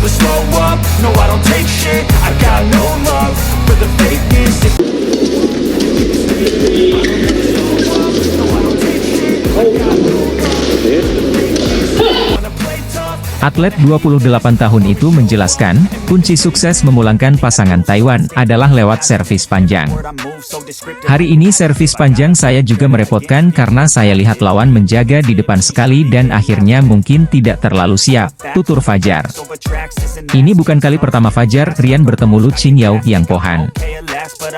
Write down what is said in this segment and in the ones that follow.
never slow up, no I don't take shit, I got no love for the fakeness. Atlet 28 tahun itu menjelaskan, kunci sukses memulangkan pasangan Taiwan adalah lewat servis panjang. Hari ini servis panjang saya juga merepotkan karena saya lihat lawan menjaga di depan sekali dan akhirnya mungkin tidak terlalu siap, tutur Fajar. Ini bukan kali pertama Fajar Rian bertemu Lu Qingyao Yang Pohan.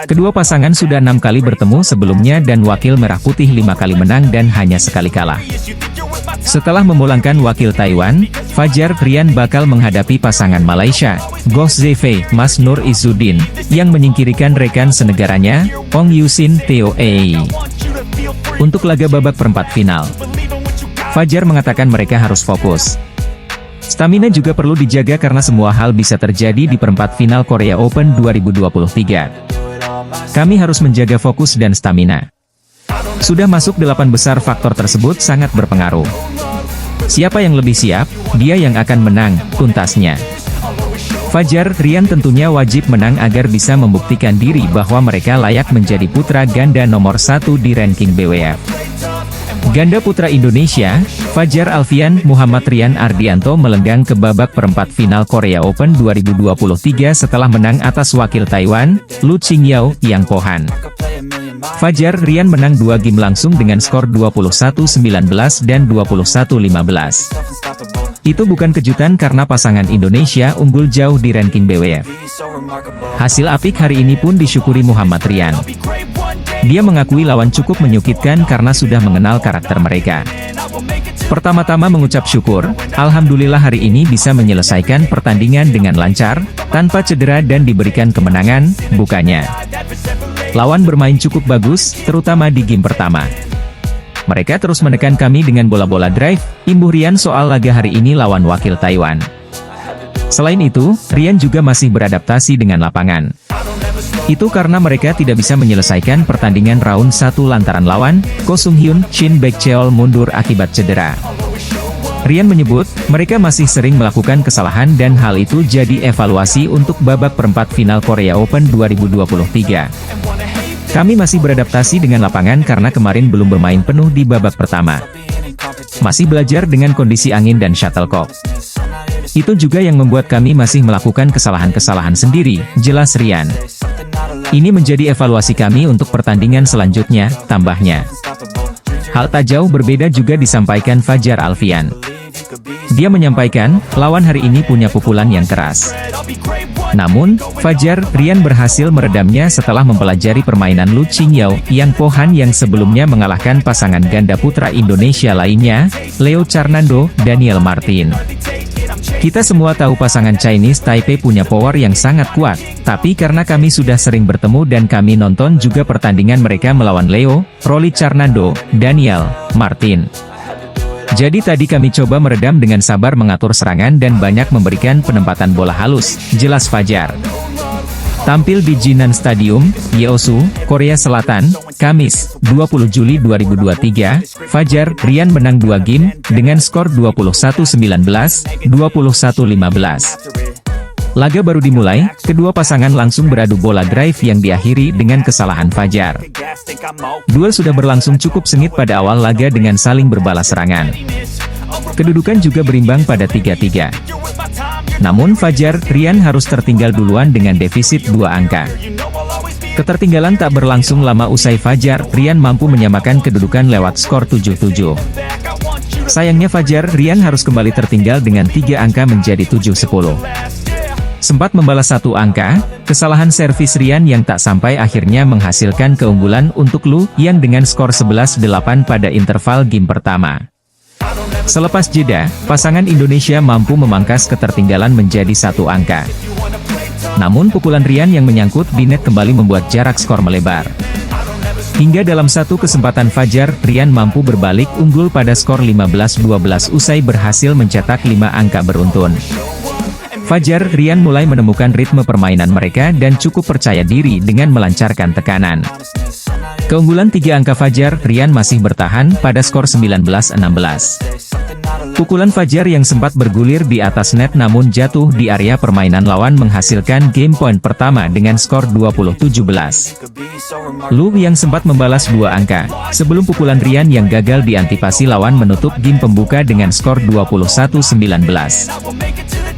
Kedua pasangan sudah 6 kali bertemu sebelumnya dan wakil merah putih 5 kali menang dan hanya sekali kalah. Setelah memulangkan wakil Taiwan, Fajar Rian bakal menghadapi pasangan Malaysia, Goh Zefei Mas Nur Izzuddin, yang menyingkirkan rekan senegaranya, Ong Yusin Toei. Untuk laga babak perempat final, Fajar mengatakan mereka harus fokus. Stamina juga perlu dijaga karena semua hal bisa terjadi di perempat final Korea Open 2023. Kami harus menjaga fokus dan stamina. Sudah masuk 8 besar, faktor tersebut sangat berpengaruh. Siapa yang lebih siap, dia yang akan menang, tuntasnya. Fajar Rian tentunya wajib menang agar bisa membuktikan diri bahwa mereka layak menjadi putra ganda nomor 1 di ranking BWF. Ganda putra Indonesia, Fajar Alfian Muhammad Rian Ardianto melenggang ke babak perempat final Korea Open 2023 setelah menang atas wakil Taiwan, Lu Qingyao Yang Pohan. Fajar Rian menang 2 game langsung dengan skor 21-19 dan 21-15. Itu bukan kejutan karena pasangan Indonesia unggul jauh di ranking BWF. Hasil apik hari ini pun disyukuri Muhammad Rian. Dia mengakui lawan cukup menyakitkan karena sudah mengenal karakter mereka. Pertama-tama mengucap syukur, alhamdulillah hari ini bisa menyelesaikan pertandingan dengan lancar, tanpa cedera dan diberikan kemenangan, bukannya. Lawan bermain cukup bagus, terutama di game pertama. Mereka terus menekan kami dengan bola-bola drive, imbuh Rian soal laga hari ini lawan wakil Taiwan. Selain itu, Rian juga masih beradaptasi dengan lapangan. Itu karena mereka tidak bisa menyelesaikan pertandingan round 1 lantaran lawan, Ko Sung Hyun, Shin Baekjeol mundur akibat cedera. Rian menyebut, mereka masih sering melakukan kesalahan dan hal itu jadi evaluasi untuk babak perempat final Korea Open 2023. Kami masih beradaptasi dengan lapangan karena kemarin belum bermain penuh di babak pertama. Masih belajar dengan kondisi angin dan shuttlecock. Itu juga yang membuat kami masih melakukan kesalahan-kesalahan sendiri, jelas Rian. Ini menjadi evaluasi kami untuk pertandingan selanjutnya, tambahnya. Hal tak jauh berbeda juga disampaikan Fajar Alfian. Dia menyampaikan, lawan hari ini punya pukulan yang keras. Namun, Fajar Rian berhasil meredamnya setelah mempelajari permainan Lu Qingyao Yang Pohan yang sebelumnya mengalahkan pasangan ganda putra Indonesia lainnya, Leo Charnando, Daniel Martin. Kita semua tahu pasangan Chinese Taipei punya power yang sangat kuat, tapi karena kami sudah sering bertemu dan kami nonton juga pertandingan mereka melawan Leo, Rolly Charnando, Daniel Martin. Jadi tadi kami coba meredam dengan sabar mengatur serangan dan banyak memberikan penempatan bola halus, jelas Fajar. Tampil di Jinan Stadium, Yeosu, Korea Selatan, Kamis, 20 Juli 2023, Fajar Rian menang 2 game, dengan skor 21-19, 21-15. Laga baru dimulai, kedua pasangan langsung beradu bola drive yang diakhiri dengan kesalahan Fajar. Duel sudah berlangsung cukup sengit pada awal laga dengan saling berbalas serangan. Kedudukan juga berimbang pada 3-3. Namun Fajar Rian harus tertinggal duluan dengan defisit 2 angka. Ketertinggalan tak berlangsung lama usai Fajar Rian mampu menyamakan kedudukan lewat skor 7-7. Sayangnya Fajar Rian harus kembali tertinggal dengan 3 angka menjadi 7-10. Sempat membalas 1 angka, kesalahan servis Rian yang tak sampai akhirnya menghasilkan keunggulan untuk Lu yang dengan skor 11-8 pada interval game pertama. Selepas jeda, pasangan Indonesia mampu memangkas ketertinggalan menjadi 1 angka. Namun pukulan Rian yang menyangkut di net kembali membuat jarak skor melebar. Hingga dalam satu kesempatan Fajar Rian mampu berbalik unggul pada skor 15-12 usai berhasil mencetak 5 angka beruntun. Fajar Rian mulai menemukan ritme permainan mereka dan cukup percaya diri dengan melancarkan tekanan. Keunggulan 3 angka Fajar Rian masih bertahan pada skor 19-16. Pukulan Fajar yang sempat bergulir di atas net namun jatuh di area permainan lawan menghasilkan game point pertama dengan skor 20-17. Lu yang sempat membalas 2 angka, sebelum pukulan Rian yang gagal diantisipasi lawan menutup game pembuka dengan skor 21-19.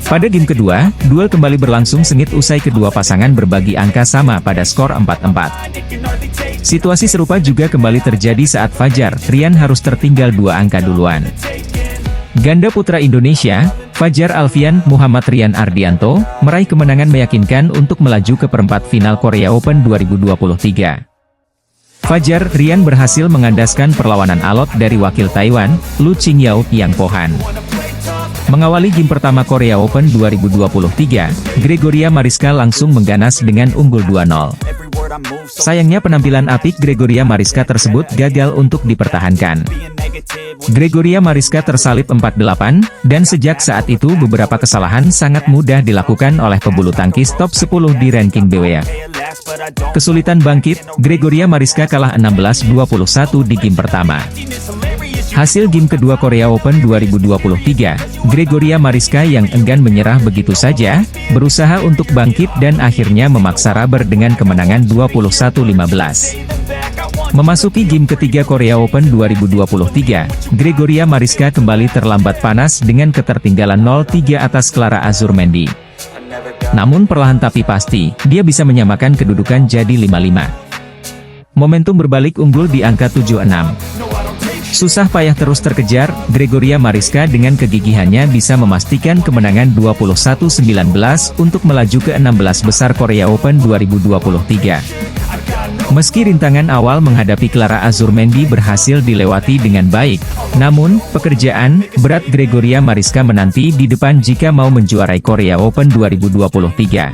Pada game kedua, duel kembali berlangsung sengit usai kedua pasangan berbagi angka sama pada skor 4-4. Situasi serupa juga kembali terjadi saat Fajar, Rian harus tertinggal 2 angka duluan. Ganda putra Indonesia, Fajar Alfian Muhammad Rian Ardianto, meraih kemenangan meyakinkan untuk melaju ke perempat final Korea Open 2023. Fajar, Rian berhasil mengandaskan perlawanan alot dari wakil Taiwan, Lu Qingyao yang Pohan. Mengawali game pertama Korea Open 2023, Gregoria Mariska langsung mengganas dengan unggul 2-0. Sayangnya penampilan apik Gregoria Mariska tersebut gagal untuk dipertahankan. Gregoria Mariska tersalip 4-8, dan sejak saat itu beberapa kesalahan sangat mudah dilakukan oleh pebulu tangkis top 10 di ranking BWF. Kesulitan bangkit, Gregoria Mariska kalah 16-21 di game pertama. Hasil game kedua Korea Open 2023, Gregoria Mariska yang enggan menyerah begitu saja, berusaha untuk bangkit dan akhirnya memaksa rubber dengan kemenangan 21-15. Memasuki game ketiga Korea Open 2023, Gregoria Mariska kembali terlambat panas dengan ketertinggalan 0-3 atas Clara Azurmendi. Namun perlahan tapi pasti, dia bisa menyamakan kedudukan jadi 5-5. Momentum berbalik unggul di angka 7-6. Susah payah terus terkejar, Gregoria Mariska dengan kegigihannya bisa memastikan kemenangan 21-19 untuk melaju ke 16 besar Korea Open 2023. Meski rintangan awal menghadapi Clara Azurmendi berhasil dilewati dengan baik, namun, pekerjaan berat Gregoria Mariska menanti di depan jika mau menjuarai Korea Open 2023.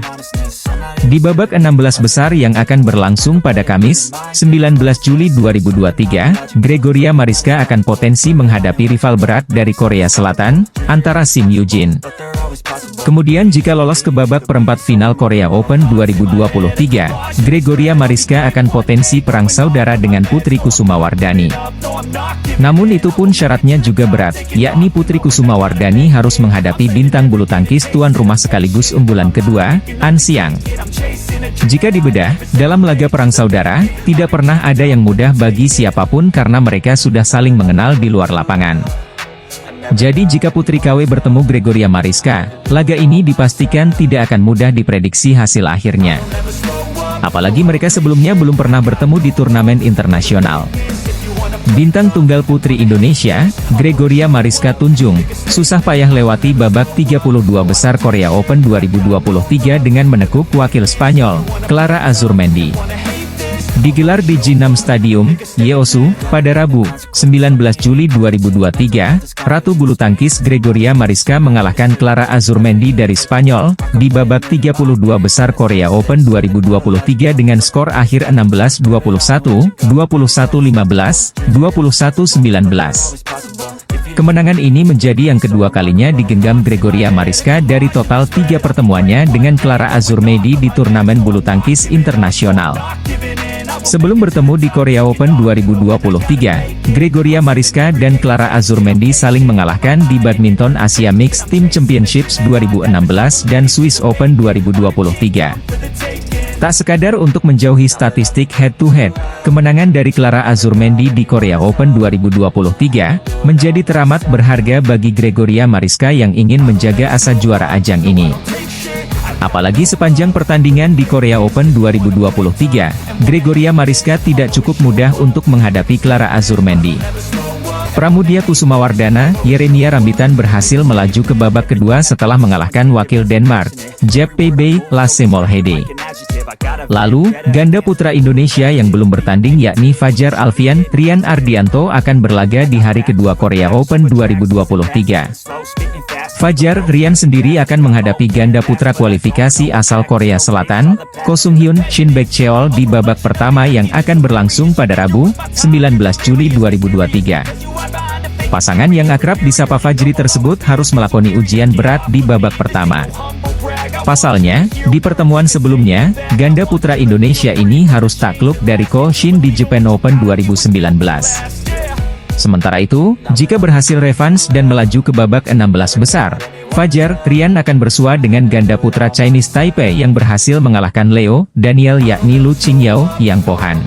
Di babak 16 besar yang akan berlangsung pada Kamis, 19 Juli 2023, Gregoria Mariska akan potensi menghadapi rival berat dari Korea Selatan, antara Sim Yoo-jin. Kemudian jika lolos ke babak perempat final Korea Open 2023, Gregoria Mariska akan potensi perang saudara dengan Putri Kusumawardhani. Namun itu pun syaratnya juga berat, yakni Putri Kusumawardhani harus menghadapi bintang bulu tangkis tuan rumah sekaligus unggulan kedua, An Xiang. Jika dibedah, dalam laga perang saudara, tidak pernah ada yang mudah bagi siapapun karena mereka sudah saling mengenal di luar lapangan. Jadi jika Putri KW bertemu Gregoria Mariska, laga ini dipastikan tidak akan mudah diprediksi hasil akhirnya. Apalagi mereka sebelumnya belum pernah bertemu di turnamen internasional. Bintang tunggal putri Indonesia, Gregoria Mariska Tunjung, susah payah lewati babak 32 besar Korea Open 2023 dengan menekuk wakil Spanyol, Clara Azurmendi. Digelar di Jinnam Stadium, Yeosu, pada Rabu, 19 Juli 2023, Ratu Bulu Tangkis Gregoria Mariska mengalahkan Clara Azurmendi dari Spanyol, di babak 32 besar Korea Open 2023 dengan skor akhir 16-21, 21-15, 21-19. Kemenangan ini menjadi yang kedua kalinya digenggam Gregoria Mariska dari total 3 pertemuannya dengan Clara Azurmendi di turnamen bulu tangkis internasional. Sebelum bertemu di Korea Open 2023, Gregoria Mariska dan Clara Azurmendi saling mengalahkan di Badminton Asia Mixed Team Championships 2016 dan Swiss Open 2023. Tak sekadar untuk menjauhi statistik head-to-head, kemenangan dari Clara Azurmendi di Korea Open 2023 menjadi teramat berharga bagi Gregoria Mariska yang ingin menjaga asa juara ajang ini. Apalagi sepanjang pertandingan di Korea Open 2023, Gregoria Mariska tidak cukup mudah untuk menghadapi Clara Azurmendi. Pramudia Kusumawardana, Yeremia Rambitan berhasil melaju ke babak kedua setelah mengalahkan wakil Denmark, Jep Bay, Lasse Molhede. Lalu, ganda putra Indonesia yang belum bertanding yakni Fajar Alfian, Rian Ardianto akan berlaga di hari kedua Korea Open 2023. Fajar, Rian sendiri akan menghadapi ganda putra kualifikasi asal Korea Selatan, Ko Sung Hyun, Shin Baek-cheol di babak pertama yang akan berlangsung pada Rabu, 19 Juli 2023. Pasangan yang akrab disapa Fajri tersebut harus melakoni ujian berat di babak pertama. Pasalnya, di pertemuan sebelumnya, ganda putra Indonesia ini harus takluk dari Ko Shin di Japan Open 2019. Sementara itu, jika berhasil revanse dan melaju ke babak 16 besar, Fajar Rian akan bersua dengan ganda putra Chinese Taipei yang berhasil mengalahkan Leo Daniel yakni Lu Qingyao Yang Pohan.